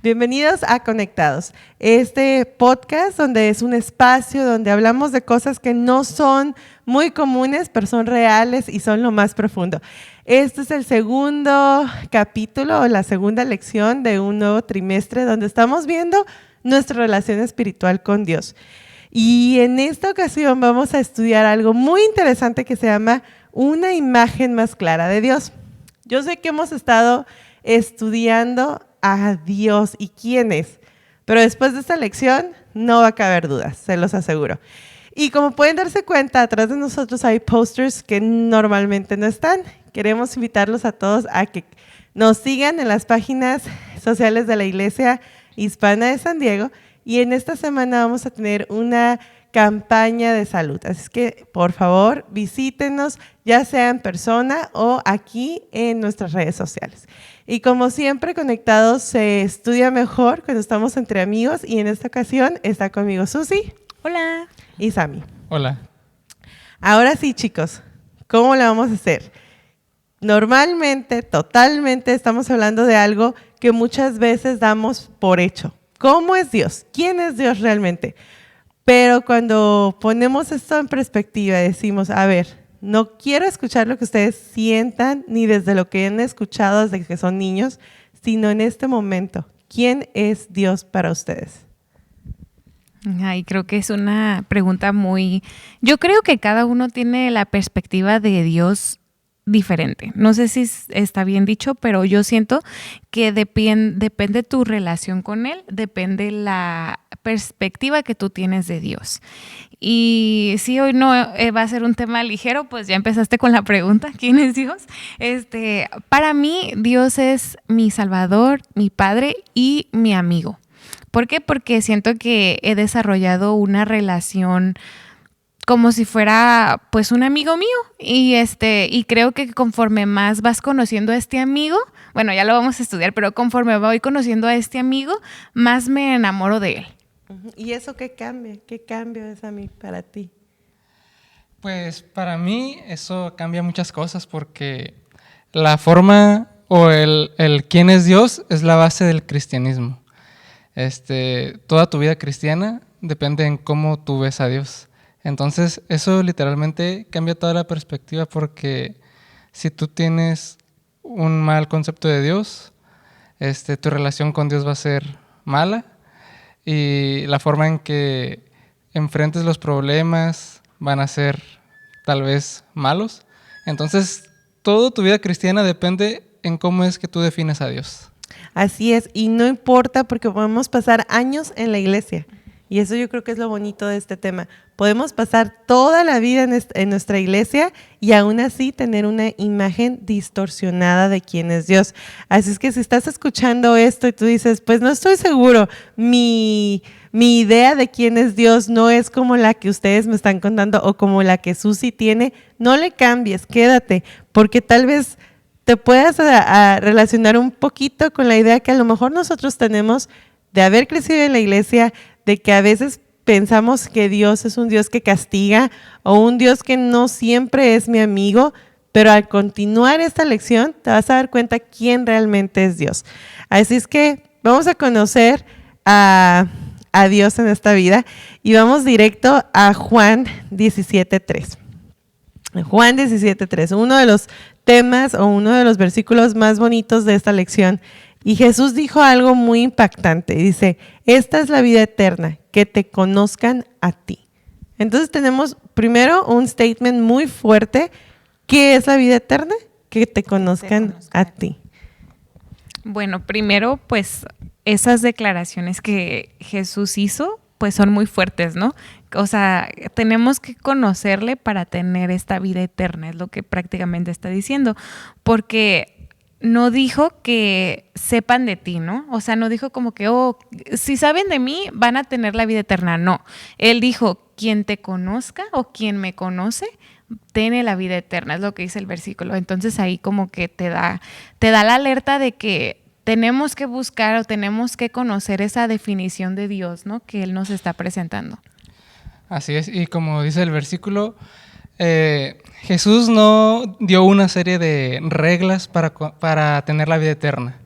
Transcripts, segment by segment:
Bienvenidos a Conectados, este podcast donde es un espacio donde hablamos de cosas que no son muy comunes, pero son reales y son lo más profundo. Este es el segundo capítulo o la segunda lección de un nuevo trimestre donde estamos viendo nuestra relación espiritual con Dios. Y en esta ocasión vamos a estudiar algo muy interesante que se llama una imagen más clara de Dios. Yo sé que hemos estado estudiando a Dios y quién es, pero después de esta lección no va a caber dudas, se los aseguro. Y como pueden darse cuenta, atrás de nosotros hay posters que normalmente no están. Queremos invitarlos a todos a que nos sigan en las páginas sociales de la Iglesia Hispana de San Diego, y en esta semana vamos a tener una campaña de salud. Así que, por favor, visítenos, ya sea en persona o aquí en nuestras redes sociales. Y como siempre, Conectados se estudia mejor cuando estamos entre amigos, y en esta ocasión está conmigo Susi. Hola. Y Sammy. Hola. Ahora sí, chicos, ¿cómo le vamos a hacer? Normalmente, totalmente, estamos hablando de algo que muchas veces damos por hecho. ¿Cómo es Dios? ¿Quién es Dios realmente? Pero cuando ponemos esto en perspectiva, decimos, a ver, no quiero escuchar lo que ustedes sientan, ni desde lo que han escuchado desde que son niños, sino en este momento. ¿Quién es Dios para ustedes? Ay, creo que es una pregunta Yo creo que cada uno tiene la perspectiva de Dios diferente. No sé si está bien dicho, pero yo siento que depende tu relación con Él, depende la perspectiva que tú tienes de Dios. Y si hoy no va a ser un tema ligero, pues ya empezaste con la pregunta, ¿quién es Dios? Para mí, Dios es mi Salvador, mi Padre y mi amigo. ¿Por qué? Porque siento que he desarrollado una relación como si fuera pues un amigo mío, y creo que conforme más vas conociendo a este amigo, bueno, ya lo vamos a estudiar, pero conforme voy conociendo a este amigo, más me enamoro de él. ¿Y eso qué cambia? ¿Qué cambio es a mí para ti? Pues para mí eso cambia muchas cosas, porque la forma o el quién es Dios es la base del cristianismo. Toda tu vida cristiana depende en cómo tú ves a Dios. Entonces eso literalmente cambia toda la perspectiva, porque si tú tienes un mal concepto de Dios, tu relación con Dios va a ser mala, y la forma en que enfrentes los problemas van a ser tal vez malos. Entonces toda tu vida cristiana depende en cómo es que tú defines a Dios. Así es, y no importa, porque podemos pasar años en la iglesia, y eso yo creo que es lo bonito de este tema. Podemos pasar toda la vida en nuestra iglesia y aún así tener una imagen distorsionada de quién es Dios. Así es que si estás escuchando esto y tú dices, pues no estoy seguro, mi idea de quién es Dios no es como la que ustedes me están contando o como la que Susi tiene, no le cambies, quédate, porque tal vez te puedas a relacionar un poquito con la idea que a lo mejor nosotros tenemos de haber crecido en la iglesia, de que a veces pensamos que Dios es un Dios que castiga o un Dios que no siempre es mi amigo, pero al continuar esta lección te vas a dar cuenta quién realmente es Dios. Así es que vamos a conocer a Dios en esta vida y vamos directo a Juan 17:3. Juan 17:3, uno de los temas o uno de los versículos más bonitos de esta lección. Y Jesús dijo algo muy impactante. Dice, esta es la vida eterna, que te conozcan a ti. Entonces tenemos primero un statement muy fuerte. ¿Qué es la vida eterna? Que te conozcan a ti. Bueno, primero, pues esas declaraciones que Jesús hizo, pues son muy fuertes, ¿no? O sea, tenemos que conocerle para tener esta vida eterna, es lo que prácticamente está diciendo, porque no dijo que sepan de ti, ¿no? O sea, no dijo como que, si saben de mí, van a tener la vida eterna. No, él dijo, quien te conozca o quien me conoce, tiene la vida eterna, es lo que dice el versículo. Entonces ahí como que te da la alerta de que tenemos que buscar o tenemos que conocer esa definición de Dios, ¿no? Que Él nos está presentando. Así es, y como dice el versículo, Jesús no dio una serie de reglas para tener la vida eterna.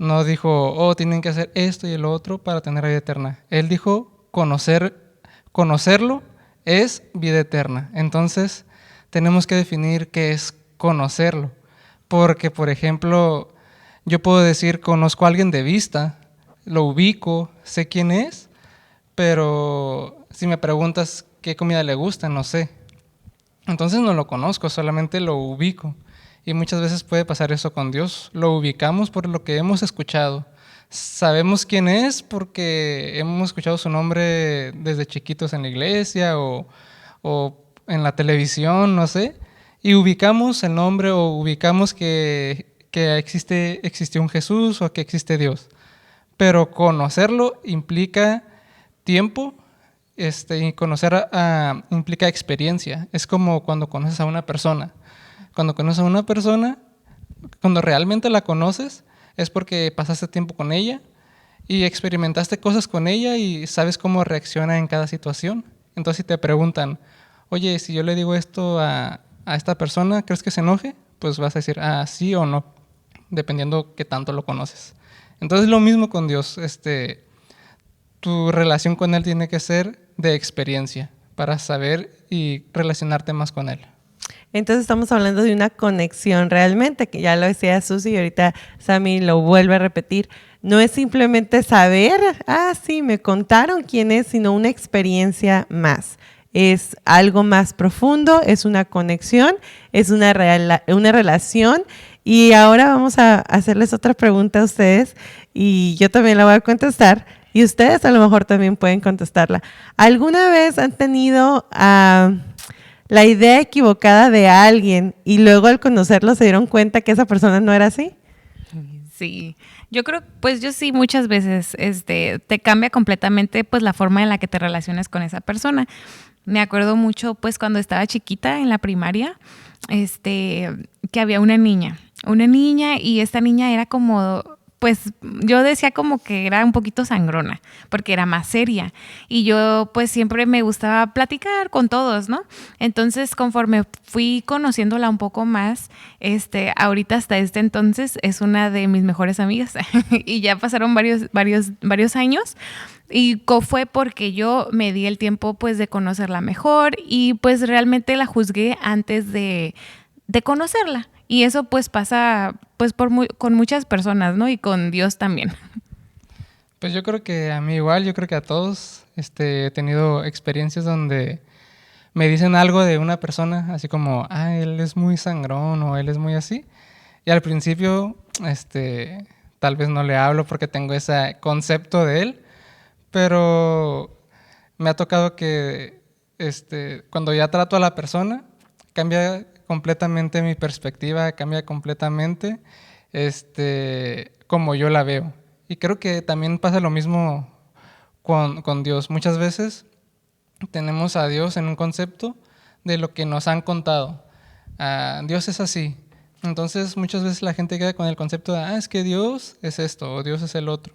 No dijo, oh, tienen que hacer esto y el otro para tener vida eterna. Él dijo, conocerlo es vida eterna. Entonces, tenemos que definir qué es conocerlo. Porque, por ejemplo, yo puedo decir, conozco a alguien de vista, lo ubico, sé quién es, pero si me preguntas qué comida le gusta, no sé. Entonces no lo conozco, solamente lo ubico. Y muchas veces puede pasar eso con Dios. Lo ubicamos por lo que hemos escuchado. Sabemos quién es porque hemos escuchado su nombre desde chiquitos en la iglesia o en la televisión, no sé. Y ubicamos el nombre o ubicamos que existió un Jesús o que existe Dios. Pero conocerlo implica tiempo, y conocer implica experiencia. Es como cuando conoces a una persona. Cuando conoces a una persona, cuando realmente la conoces, es porque pasaste tiempo con ella y experimentaste cosas con ella y sabes cómo reacciona en cada situación. Entonces, si te preguntan, oye, si yo le digo esto a esta persona, ¿crees que se enoje? Pues vas a decir, sí o no, dependiendo qué tanto lo conoces. Entonces, lo mismo con Dios. Tu relación con Él tiene que ser de experiencia para saber y relacionarte más con Él. Entonces estamos hablando de una conexión realmente, que ya lo decía Susi y ahorita Sammy lo vuelve a repetir. No es simplemente saber, sí, me contaron quién es, sino una experiencia más. Es algo más profundo, es una conexión, es una relación. Y ahora vamos a hacerles otra pregunta a ustedes y yo también la voy a contestar y ustedes a lo mejor también pueden contestarla. ¿Alguna vez han tenido la idea equivocada de alguien y luego al conocerlo se dieron cuenta que esa persona no era así? Sí, yo creo, pues yo sí muchas veces te cambia completamente pues la forma en la que te relacionas con esa persona. Me acuerdo mucho pues cuando estaba chiquita en la primaria, que había una niña y esta niña era como, pues yo decía como que era un poquito sangrona, porque era más seria y yo pues siempre me gustaba platicar con todos, ¿no? Entonces conforme fui conociéndola un poco más, ahorita hasta entonces es una de mis mejores amigas y ya pasaron varios años. Y fue porque yo me di el tiempo pues de conocerla mejor y pues realmente la juzgué antes de conocerla. Y eso pues pasa pues con muchas personas, ¿no? Y con Dios también. Pues yo creo que a mí igual, yo creo que a todos he tenido experiencias donde me dicen algo de una persona, así como, él es muy sangrón o él es muy así. Y al principio, tal vez no le hablo porque tengo ese concepto de él, pero me ha tocado que cuando ya trato a la persona, cambia completamente mi perspectiva, cambia completamente como yo la veo. Y creo que también pasa lo mismo con Dios. Muchas veces tenemos a Dios en un concepto de lo que nos han contado. Dios es así. Entonces muchas veces la gente queda con el concepto de, es que Dios es esto o Dios es el otro.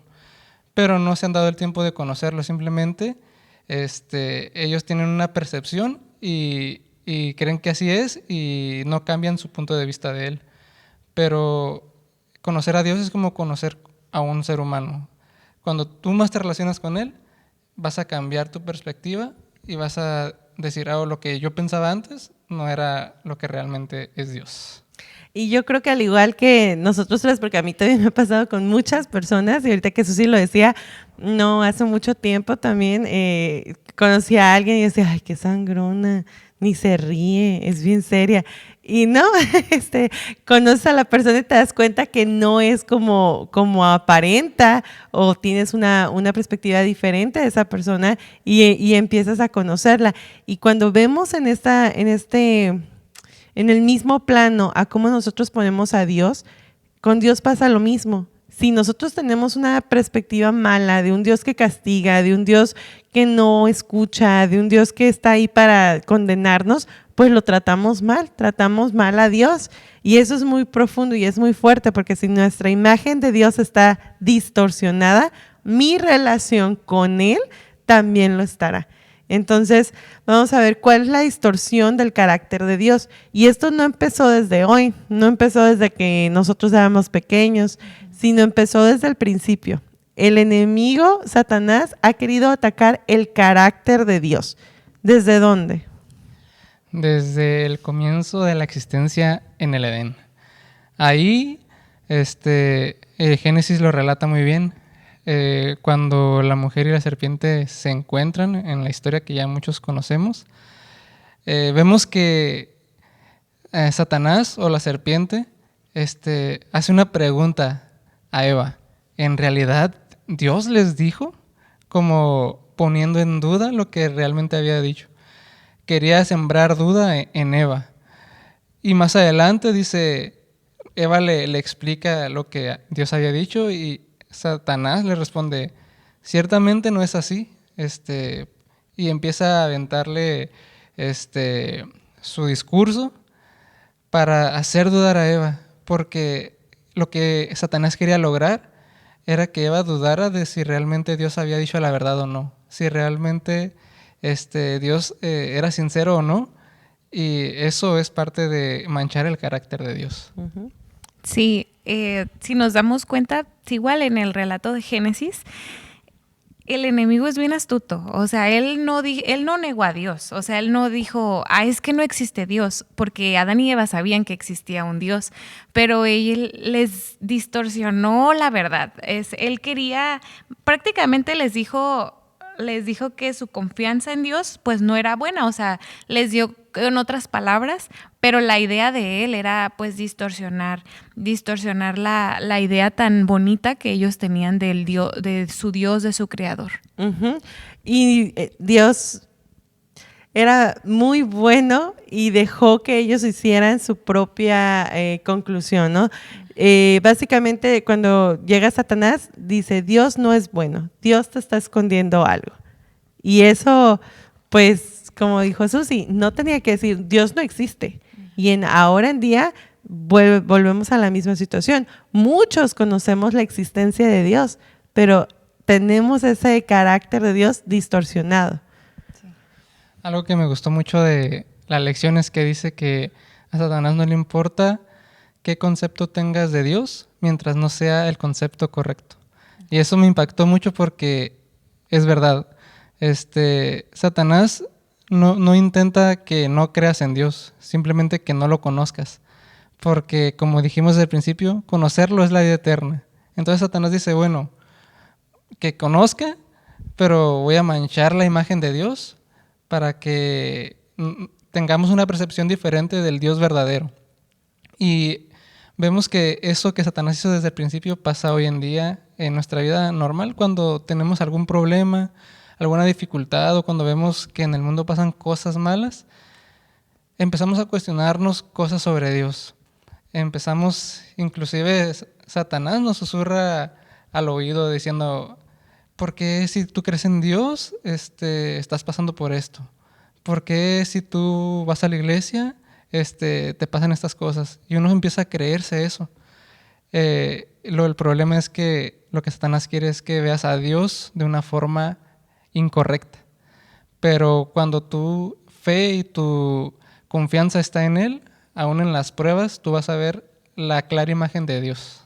Pero no se han dado el tiempo de conocerlo, simplemente ellos tienen una percepción y creen que así es y no cambian su punto de vista de él. Pero conocer a Dios es como conocer a un ser humano. Cuando tú más te relacionas con él, vas a cambiar tu perspectiva y vas a decir, lo que yo pensaba antes no era lo que realmente es Dios. Y yo creo que al igual que nosotros tres, porque a mí también me ha pasado con muchas personas, y ahorita que Susi lo decía, no, hace mucho tiempo también conocí a alguien y decía, ay, qué sangrona, ni se ríe, es bien seria. Y no, conoces a la persona y te das cuenta que no es como aparenta o tienes una perspectiva diferente de esa persona y empiezas a conocerla. Y cuando vemos en el mismo plano a cómo nosotros ponemos a Dios, con Dios pasa lo mismo. Si nosotros tenemos una perspectiva mala de un Dios que castiga, de un Dios que no escucha, de un Dios que está ahí para condenarnos, pues lo tratamos mal a Dios. Y eso es muy profundo y es muy fuerte, porque si nuestra imagen de Dios está distorsionada, mi relación con Él también lo estará. Entonces, vamos a ver cuál es la distorsión del carácter de Dios. Y esto no empezó desde hoy, no empezó desde que nosotros éramos pequeños, sino empezó desde el principio. El enemigo, Satanás, ha querido atacar el carácter de Dios. ¿Desde dónde? Desde el comienzo de la existencia en el Edén. Ahí, Génesis lo relata muy bien. Cuando la mujer y la serpiente se encuentran en la historia que ya muchos conocemos, vemos que Satanás o la serpiente hace una pregunta a Eva. ¿En realidad Dios les dijo? Como poniendo en duda lo que realmente había dicho. Quería sembrar duda en Eva. Y más adelante dice, Eva le explica lo que Dios había dicho y Satanás le responde, ciertamente no es así. Y empieza a aventarle su discurso para hacer dudar a Eva, porque lo que Satanás quería lograr era que Eva dudara de si realmente Dios había dicho la verdad o no, si realmente Dios era sincero o no, y eso es parte de manchar el carácter de Dios. Uh-huh. Sí, si nos damos cuenta, igual en el relato de Génesis, el enemigo es bien astuto. O sea, él no negó a Dios. O sea, él no dijo, es que no existe Dios, porque Adán y Eva sabían que existía un Dios, pero él les distorsionó la verdad. Él quería, prácticamente les dijo que su confianza en Dios pues no era buena, o sea, les dio en otras palabras, pero la idea de él era pues distorsionar la idea tan bonita que ellos tenían del Dios, de su creador. Uh-huh. Y Dios era muy bueno y dejó que ellos hicieran su propia conclusión, ¿no? Básicamente, cuando llega Satanás, dice, Dios no es bueno, Dios te está escondiendo algo. Y eso, pues, como dijo Susi, no tenía que decir, Dios no existe. Y ahora en día volvemos a la misma situación. Muchos conocemos la existencia de Dios, pero tenemos ese carácter de Dios distorsionado. Sí. Algo que me gustó mucho de la lección es que dice que a Satanás no le importa qué concepto tengas de Dios mientras no sea el concepto correcto. Y eso me impactó mucho porque es verdad. Satanás no intenta que no creas en Dios, simplemente que no lo conozcas. Porque, como dijimos desde el principio, conocerlo es la vida eterna. Entonces Satanás dice, bueno, que conozca, pero voy a manchar la imagen de Dios para que tengamos una percepción diferente del Dios verdadero. Y vemos que eso que Satanás hizo desde el principio pasa hoy en día en nuestra vida normal, cuando tenemos algún problema, alguna dificultad, o cuando vemos que en el mundo pasan cosas malas, empezamos a cuestionarnos cosas sobre Dios. Inclusive Satanás nos susurra al oído diciendo, ¿por qué si tú crees en Dios estás pasando por esto? ¿Por qué si tú vas a la iglesia te pasan estas cosas? Y uno empieza a creerse eso. El problema es que lo que Satanás quiere es que veas a Dios de una forma incorrecta. Pero cuando tu fe y tu confianza está en Él, aún en las pruebas, tú vas a ver la clara imagen de Dios.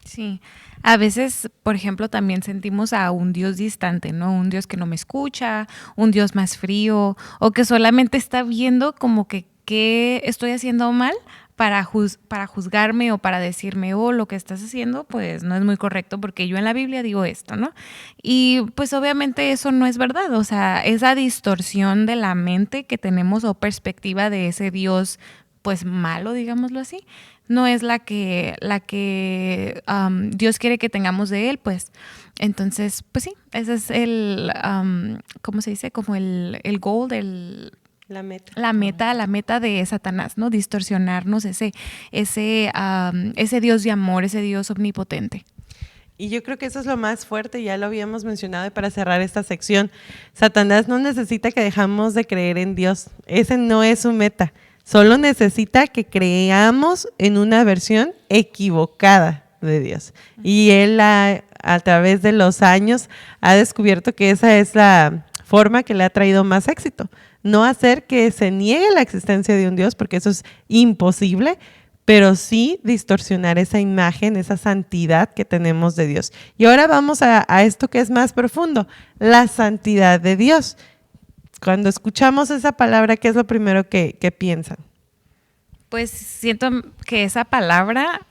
Sí, a veces, por ejemplo, también sentimos a un Dios distante, ¿no? Un Dios que no me escucha, un Dios más frío, o que solamente está viendo como que qué estoy haciendo mal para juzgarme o para decirme, lo que estás haciendo pues no es muy correcto porque yo en la Biblia digo esto, ¿no? Y pues obviamente eso no es verdad, o sea, esa distorsión de la mente que tenemos o perspectiva de ese Dios pues malo, digámoslo así, no es la que Dios quiere que tengamos de Él, pues. Entonces, pues sí, ese es el, ¿cómo se dice? Como el goal la meta. La meta de Satanás, ¿no? Distorsionarnos ese Dios de amor, ese Dios omnipotente. Y yo creo que eso es lo más fuerte, ya lo habíamos mencionado, y para cerrar esta sección, Satanás no necesita que dejamos de creer en Dios, ese no es su meta, solo necesita que creamos en una versión equivocada de Dios. Y él a través de los años ha descubierto que esa es la forma que le ha traído más éxito. No hacer que se niegue la existencia de un Dios, porque eso es imposible, pero sí distorsionar esa imagen, esa santidad que tenemos de Dios. Y ahora vamos a esto que es más profundo, la santidad de Dios. Cuando escuchamos esa palabra, ¿qué es lo primero que piensan? Pues siento que esa palabra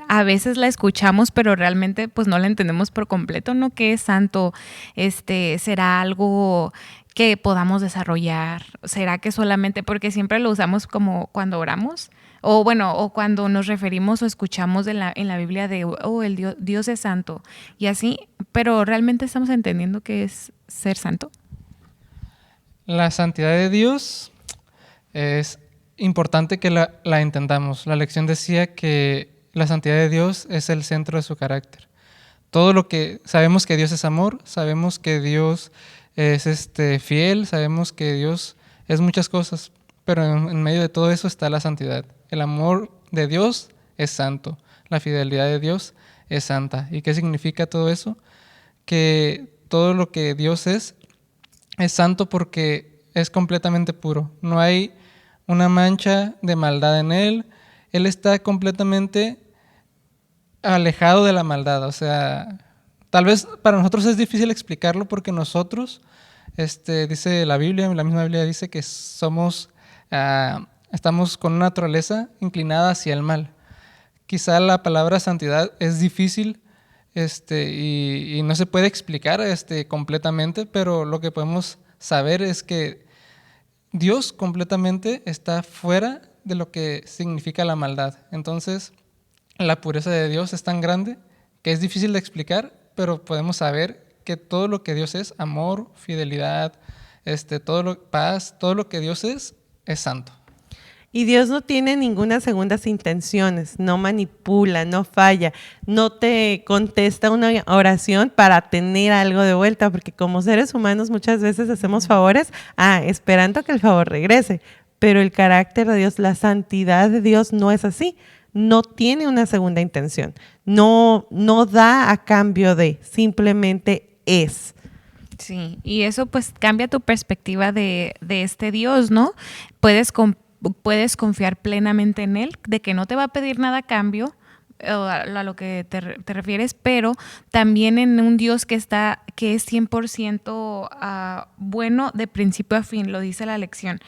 a veces la escuchamos, pero realmente pues no la entendemos por completo, ¿no? ¿Qué es santo? ¿Será algo que podamos desarrollar? ¿Será que solamente porque siempre lo usamos como cuando oramos? O bueno, o cuando nos referimos o escuchamos en la Biblia de, Dios es santo y así, pero realmente estamos entendiendo qué es ser santo. La santidad de Dios es importante que la entendamos. La lección decía que la santidad de Dios es el centro de su carácter. Todo lo que sabemos que Dios es amor, sabemos que Dios es fiel, sabemos que Dios es muchas cosas, pero en medio de todo eso está la santidad. El amor de Dios es santo, la fidelidad de Dios es santa. ¿Y qué significa todo eso? Que todo lo que Dios es santo porque es completamente puro. No hay una mancha de maldad en él. Él está completamente alejado de la maldad. O sea, tal vez para nosotros es difícil explicarlo porque nosotros, dice la Biblia, la misma Biblia dice que estamos con una naturaleza inclinada hacia el mal. Quizá la palabra santidad es difícil y no se puede explicar completamente, pero lo que podemos saber es que Dios completamente está fuera de lo que significa la maldad. Entonces, la pureza de Dios es tan grande que es difícil de explicar, pero podemos saber que todo lo que Dios es, amor, fidelidad, paz, todo lo que Dios es santo. Y Dios no tiene ninguna segundas intenciones, no manipula, no falla, no te contesta una oración para tener algo de vuelta, porque como seres humanos muchas veces hacemos favores, esperando que el favor regrese, pero el carácter de Dios, la santidad de Dios no es así, no tiene una segunda intención, no da a cambio de, simplemente es. Sí, y eso pues cambia tu perspectiva de este Dios, ¿no? Puedes confiar plenamente en Él, de que no te va a pedir nada a cambio, a lo que te refieres, pero también en un Dios que es 100% bueno de principio a fin, lo dice la lección.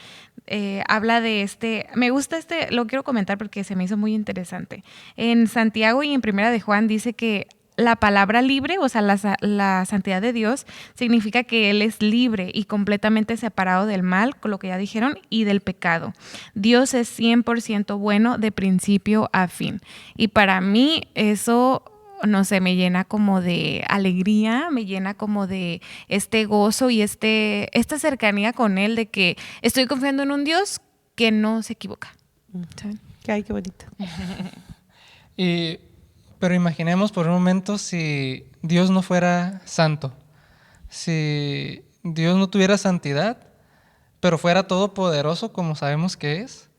Habla de me gusta lo quiero comentar porque se me hizo muy interesante. En Santiago y en Primera de Juan dice que la palabra libre, o sea, la santidad de Dios, significa que Él es libre y completamente separado del mal, con lo que ya dijeron, y del pecado. Dios es 100% bueno de principio a fin. Y para mí eso, no sé, me llena como de alegría, me llena como de gozo y esta cercanía con Él, de que estoy confiando en un Dios que no se equivoca. Ay, qué bonito. Pero imaginemos por un momento si Dios no fuera santo, si Dios no tuviera santidad, pero fuera todopoderoso como sabemos que es,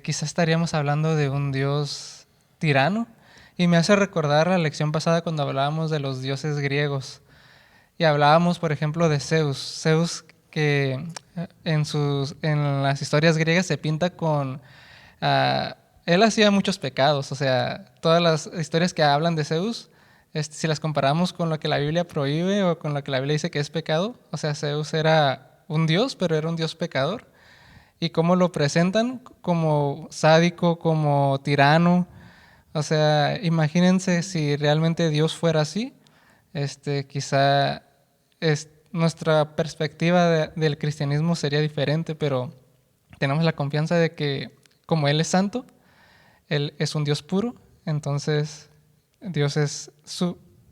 quizás estaríamos hablando de un Dios tirano. Y me hace recordar la lección pasada cuando hablábamos de los dioses griegos. Y hablábamos, por ejemplo, de Zeus. Zeus que en las historias griegas se pinta con... él hacía muchos pecados, o sea, todas las historias que hablan de Zeus, si las comparamos con lo que la Biblia prohíbe o con lo que la Biblia dice que es pecado, o sea, Zeus era un dios, pero era un dios pecador. Y cómo lo presentan como sádico, como tirano. O sea, imagínense si realmente Dios fuera así, quizá nuestra perspectiva del cristianismo sería diferente, pero tenemos la confianza de que como Él es santo, Él es un Dios puro, entonces Dios es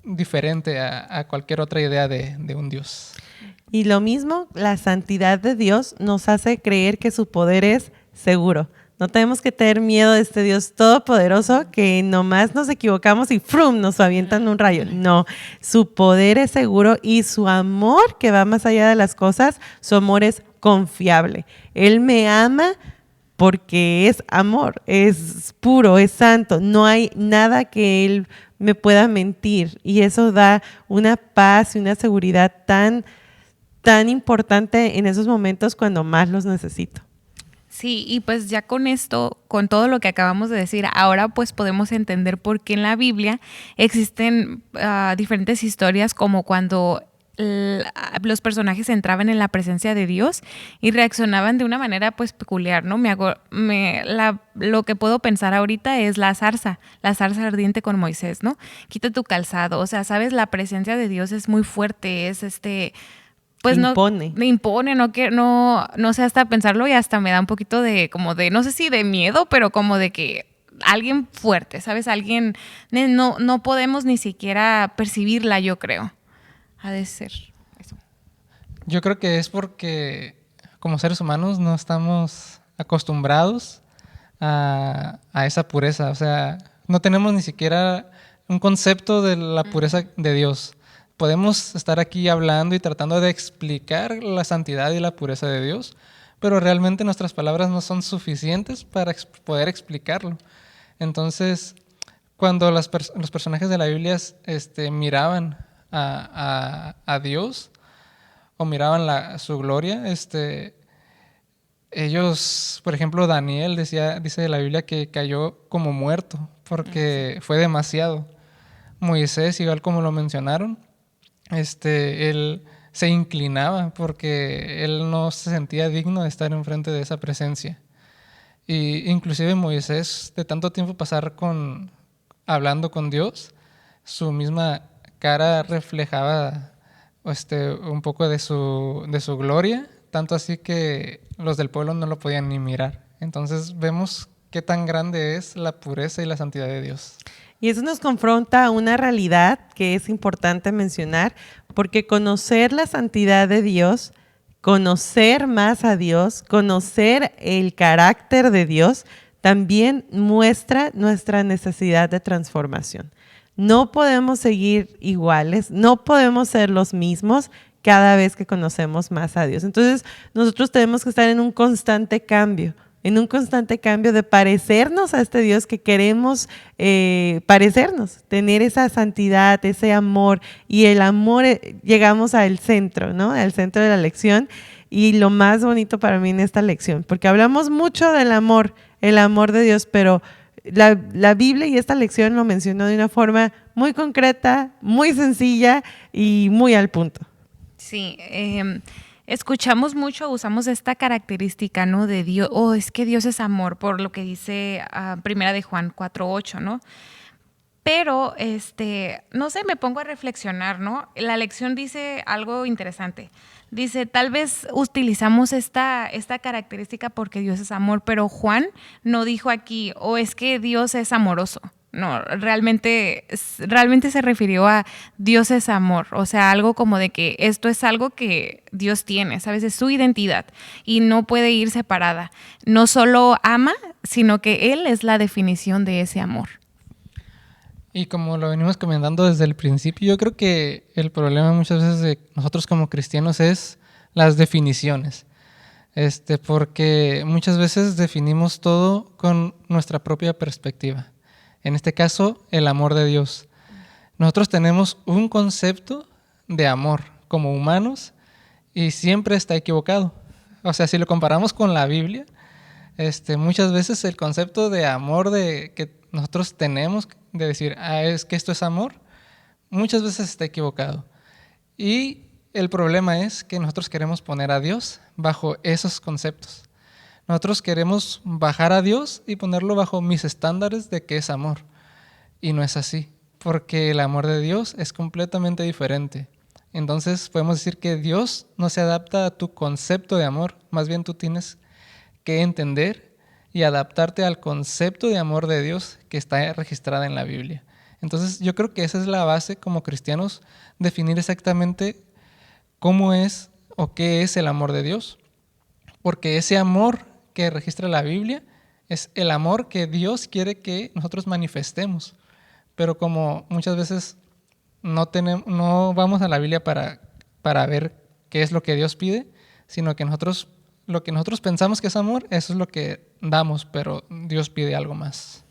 diferente a cualquier otra idea de un Dios. Y lo mismo, la santidad de Dios nos hace creer que su poder es seguro. No tenemos que tener miedo de este Dios todopoderoso que nomás nos equivocamos y ¡frum! Nos avientan un rayo. No, su poder es seguro y su amor, que va más allá de las cosas, su amor es confiable. Él me ama porque es amor, es puro, es santo. No hay nada que Él me pueda mentir y eso da una paz y una seguridad tan importante en esos momentos cuando más los necesito. Sí, y pues ya con esto, con todo lo que acabamos de decir, ahora pues podemos entender por qué en la Biblia existen diferentes historias como cuando los personajes entraban en la presencia de Dios y reaccionaban de una manera pues peculiar, ¿no? Lo que puedo pensar ahorita es la zarza ardiente con Moisés, ¿no? Quita tu calzado, o sea, sabes, la presencia de Dios es muy fuerte, es pues impone. No, me impone, no sé hasta pensarlo y hasta me da un poquito de, como de, no sé si de miedo, pero como de que alguien fuerte, ¿sabes? Alguien, no podemos ni siquiera percibirla, yo creo. Ha de ser eso. Yo creo que es porque como seres humanos no estamos acostumbrados a esa pureza, o sea, no tenemos ni siquiera un concepto de la pureza de Dios. Podemos estar aquí hablando y tratando de explicar la santidad y la pureza de Dios, pero realmente nuestras palabras no son suficientes para poder explicarlo. Entonces, cuando los personajes de la Biblia miraban a Dios o miraban su gloria, ellos, por ejemplo, Daniel dice de la Biblia que cayó como muerto porque fue demasiado. Moisés, igual como lo mencionaron, él se inclinaba porque él no se sentía digno de estar enfrente de esa presencia. Y inclusive Moisés, de tanto tiempo pasar hablando con Dios, su misma cara reflejaba un poco de su gloria, tanto así que los del pueblo no lo podían ni mirar. Entonces vemos qué tan grande es la pureza y la santidad de Dios. Y eso nos confronta a una realidad que es importante mencionar, porque conocer la santidad de Dios, conocer más a Dios, conocer el carácter de Dios, también muestra nuestra necesidad de transformación. No podemos seguir iguales, no podemos ser los mismos cada vez que conocemos más a Dios. Entonces, nosotros tenemos que estar en un constante cambio de parecernos a este Dios que queremos parecernos, tener esa santidad, ese amor, y el amor llegamos al centro, ¿no? Al centro de la lección, y lo más bonito para mí en esta lección, porque hablamos mucho del amor, el amor de Dios, pero la Biblia y esta lección lo mencionó de una forma muy concreta, muy sencilla y muy al punto. Sí, escuchamos mucho, usamos esta característica, ¿no? De Dios, es que Dios es amor, por lo que dice Primera de Juan 4:8, ¿no? Pero, no sé, me pongo a reflexionar, ¿no? La lección dice algo interesante. Dice, tal vez utilizamos esta característica porque Dios es amor, pero Juan no dijo aquí, es que Dios es amoroso. No, realmente se refirió a Dios es amor, o sea, algo como de que esto es algo que Dios tiene, ¿sabes? Es su identidad y no puede ir separada. No solo ama, sino que Él es la definición de ese amor. Y como lo venimos comentando desde el principio, yo creo que el problema muchas veces de nosotros como cristianos es las definiciones. Porque muchas veces definimos todo con nuestra propia perspectiva. En este caso, el amor de Dios. Nosotros tenemos un concepto de amor como humanos y siempre está equivocado. O sea, si lo comparamos con la Biblia, muchas veces el concepto de amor que nosotros tenemos, de decir, es que esto es amor, muchas veces está equivocado. Y el problema es que nosotros queremos poner a Dios bajo esos conceptos. Nosotros queremos bajar a Dios y ponerlo bajo mis estándares de qué es amor. Y no es así, porque el amor de Dios es completamente diferente. Entonces podemos decir que Dios no se adapta a tu concepto de amor, más bien tú tienes que entender y adaptarte al concepto de amor de Dios que está registrada en la Biblia. Entonces yo creo que esa es la base como cristianos, definir exactamente cómo es o qué es el amor de Dios, porque ese amor que registra la Biblia es el amor que Dios quiere que nosotros manifestemos. Pero como muchas veces no vamos a la Biblia para ver qué es lo que Dios pide, sino que lo que nosotros pensamos que es amor, eso es lo que damos, pero Dios pide algo más.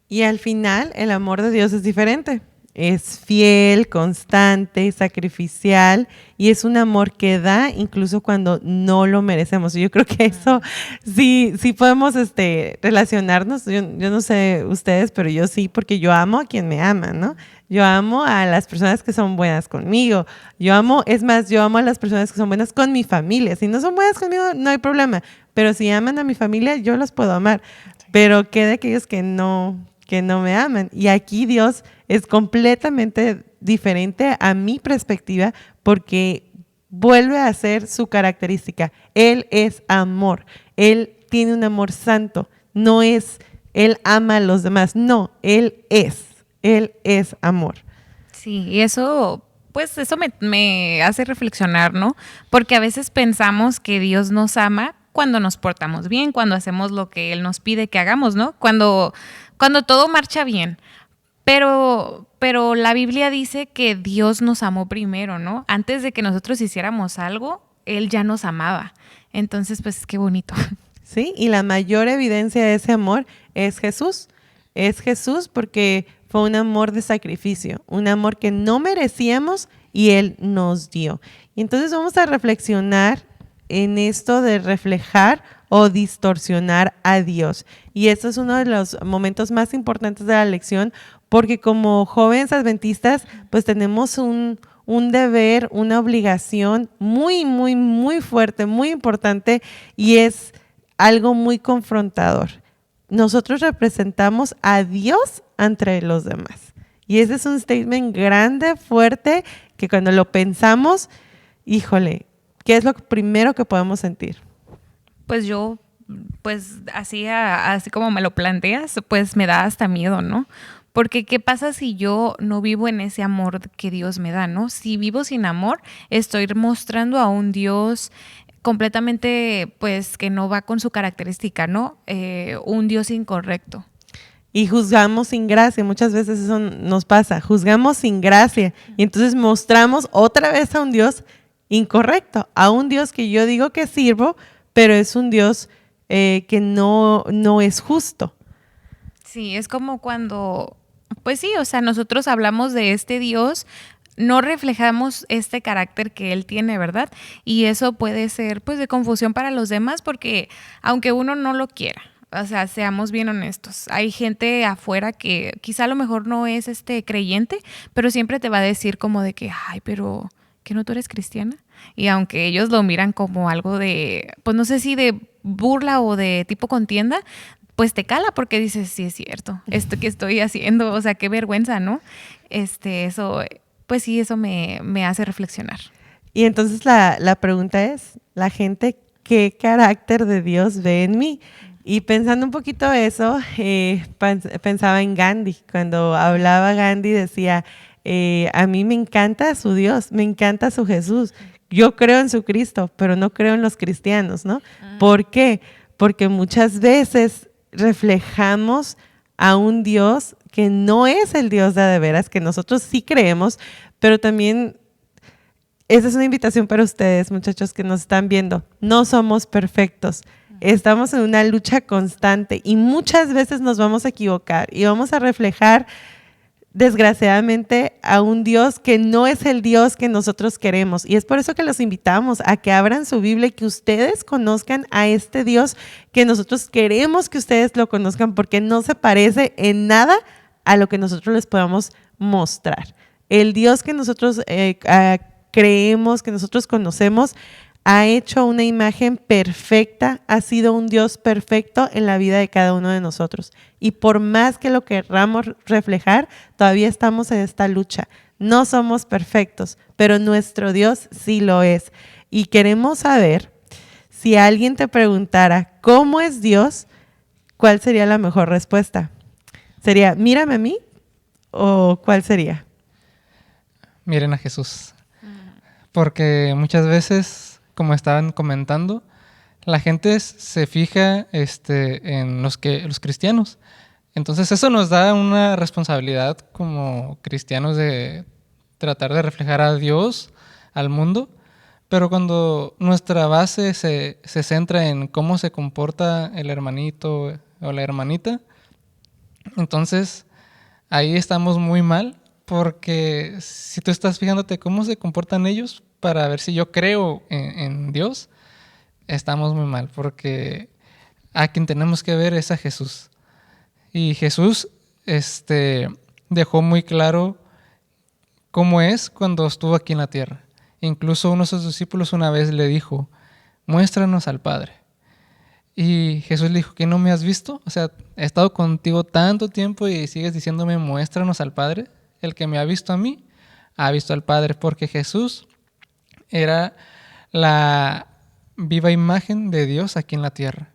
Y al final, el amor de Dios es diferente. es fiel, constante, sacrificial y es un amor que da incluso cuando no lo merecemos. Yo creo que eso sí podemos relacionarnos. Yo no sé ustedes, pero yo sí, porque yo amo a quien me ama, ¿no? Yo amo a las personas que son buenas conmigo. Yo amo a las personas que son buenas con mi familia. Si no son buenas conmigo, no hay problema. Pero si aman a mi familia, yo los puedo amar. Pero ¿qué de aquellos que no me aman? Y aquí Dios es completamente diferente a mi perspectiva porque vuelve a ser su característica. Él es amor. Él tiene un amor santo. No es, Él ama a los demás. No, Él es amor. Sí, y eso, pues eso me hace reflexionar, ¿no? Porque a veces pensamos que Dios nos ama cuando nos portamos bien, cuando hacemos lo que Él nos pide que hagamos, ¿no? Cuando todo marcha bien. Pero la Biblia dice que Dios nos amó primero, ¿no? Antes de que nosotros hiciéramos algo, Él ya nos amaba. Entonces, pues qué bonito. Sí, y la mayor evidencia de ese amor es Jesús. Es Jesús porque fue un amor de sacrificio, un amor que no merecíamos y Él nos dio. Y entonces vamos a reflexionar en esto de reflejar o distorsionar a Dios. Y eso es uno de los momentos más importantes de la lección, porque como jóvenes adventistas, pues tenemos un deber, una obligación muy, muy, muy fuerte, muy importante, y es algo muy confrontador. Nosotros representamos a Dios entre los demás. Y ese es un statement grande, fuerte, que cuando lo pensamos, híjole, ¿qué es lo primero que podemos sentir? Pues yo, pues así como me lo planteas, pues me da hasta miedo, ¿no? Porque ¿qué pasa si yo no vivo en ese amor que Dios me da, ¿no? Si vivo sin amor, estoy mostrando a un Dios completamente, pues, que no va con su característica, ¿no? Un Dios incorrecto. Y juzgamos sin gracia, muchas veces eso nos pasa, juzgamos sin gracia y entonces mostramos otra vez a un Dios incorrecto, a un Dios que yo digo que sirvo, pero es un Dios que no es justo. Sí, es como cuando, pues sí, o sea, nosotros hablamos de este Dios, no reflejamos este carácter que Él tiene, ¿verdad? Y eso puede ser, pues, de confusión para los demás porque aunque uno no lo quiera, o sea, seamos bien honestos. Hay gente afuera que quizá a lo mejor no es creyente, pero siempre te va a decir como de que, ay, pero ¿que no tú eres cristiana? Y aunque ellos lo miran como algo de, pues no sé si de burla o de tipo contienda, pues te cala porque dices, sí es cierto, esto que estoy haciendo, o sea, qué vergüenza, ¿no? Eso, pues sí, eso me hace reflexionar. Y entonces la pregunta es, la gente, ¿qué carácter de Dios ve en mí? Y pensando un poquito eso, pensaba en Gandhi. Cuando hablaba Gandhi decía, a mí me encanta su Dios, me encanta su Jesús. Yo creo en su Cristo, pero no creo en los cristianos, ¿no? ¿Por qué? Porque muchas veces reflejamos a un Dios que no es el Dios de veras, que nosotros sí creemos, pero también esa es una invitación para ustedes, muchachos que nos están viendo. No somos perfectos. Estamos en una lucha constante y muchas veces nos vamos a equivocar y vamos a reflejar, desgraciadamente, a un Dios que no es el Dios que nosotros queremos. Y es por eso que los invitamos a que abran su Biblia y que ustedes conozcan a este Dios que nosotros queremos que ustedes lo conozcan, porque no se parece en nada a lo que nosotros les podamos mostrar. El Dios que nosotros creemos, que nosotros conocemos, ha hecho una imagen perfecta, ha sido un Dios perfecto en la vida de cada uno de nosotros. Y por más que lo querramos reflejar, todavía estamos en esta lucha. No somos perfectos, pero nuestro Dios sí lo es. Y queremos saber, si alguien te preguntara, ¿cómo es Dios? ¿Cuál sería la mejor respuesta? ¿Sería, mírame a mí? ¿O cuál sería? Miren a Jesús. Porque muchas veces, como estaban comentando, la gente se fija en los cristianos. Entonces eso nos da una responsabilidad como cristianos de tratar de reflejar a Dios al mundo, pero cuando nuestra base se centra en cómo se comporta el hermanito o la hermanita, entonces ahí estamos muy mal, porque si tú estás fijándote cómo se comportan ellos para ver si yo creo en Dios, estamos muy mal, porque a quien tenemos que ver es a Jesús. Y Jesús dejó muy claro cómo es cuando estuvo aquí en la tierra. Incluso uno de sus discípulos una vez le dijo, muéstranos al Padre. Y Jesús le dijo, ¿que no me has visto? O sea, he estado contigo tanto tiempo y sigues diciéndome, muéstranos al Padre. El que me ha visto a mí, ha visto al Padre, porque Jesús era la viva imagen de Dios aquí en la tierra.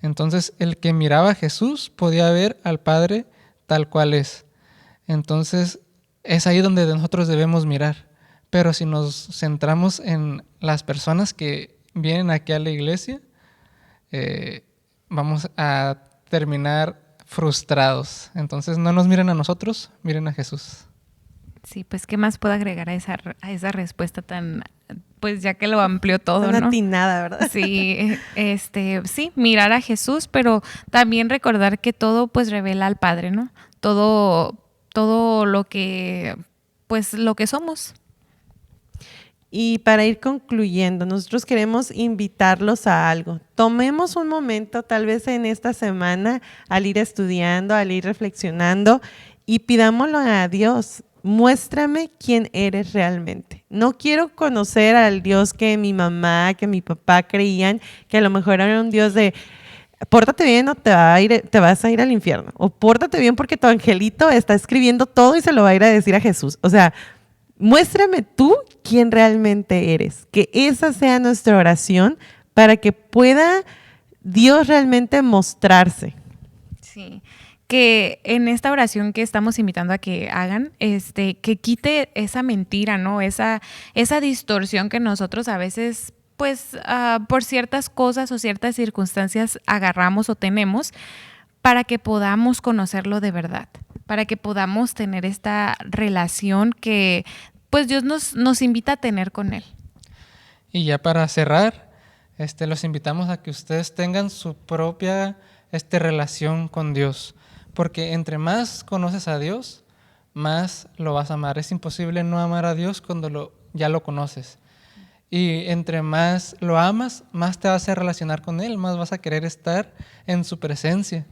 Entonces, el que miraba a Jesús podía ver al Padre tal cual es. Entonces, es ahí donde nosotros debemos mirar. Pero si nos centramos en las personas que vienen aquí a la iglesia, vamos a terminar frustrados. Entonces, no nos miren a nosotros, miren a Jesús. Sí, pues, ¿qué más puedo agregar a esa respuesta tan, pues ya que lo amplió todo, Tan ¿no? atinada, ¿verdad? Sí, sí, mirar a Jesús, pero también recordar que todo, pues, revela al Padre, ¿no? Todo lo que, pues, lo que somos. Y para ir concluyendo, nosotros queremos invitarlos a algo. Tomemos un momento, tal vez en esta semana, al ir estudiando, al ir reflexionando, y pidámoslo a Dios. Muéstrame quién eres realmente. No quiero conocer al Dios que mi mamá, que mi papá creían, que a lo mejor era un Dios de pórtate bien o te vas a ir al infierno. O pórtate bien porque tu angelito está escribiendo todo y se lo va a ir a decir a Jesús. O sea, muéstrame tú quién realmente eres. Que esa sea nuestra oración para que pueda Dios realmente mostrarse. Sí, que en esta oración que estamos invitando a que hagan, que quite esa mentira, ¿no? Esa distorsión que nosotros a veces, pues, por ciertas cosas o ciertas circunstancias agarramos o tenemos, para que podamos conocerlo de verdad, para que podamos tener esta relación que, pues, Dios nos invita a tener con Él. Y ya para cerrar, los invitamos a que ustedes tengan su propia relación con Dios. Porque entre más conoces a Dios, más lo vas a amar. Es imposible no amar a Dios cuando ya lo conoces. Y entre más lo amas, más te vas a relacionar con Él, más vas a querer estar en su presencia.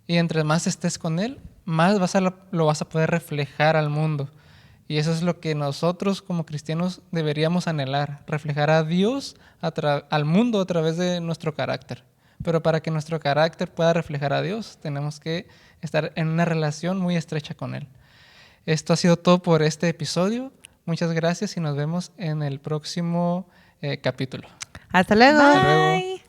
Y entre más estés con Él, más lo vas a poder reflejar al mundo. Y eso es lo que nosotros como cristianos deberíamos anhelar, reflejar a Dios al mundo a través de nuestro carácter. Pero para que nuestro carácter pueda reflejar a Dios, tenemos que estar en una relación muy estrecha con Él. Esto ha sido todo por este episodio. Muchas gracias y nos vemos en el próximo capítulo. Hasta luego. Bye.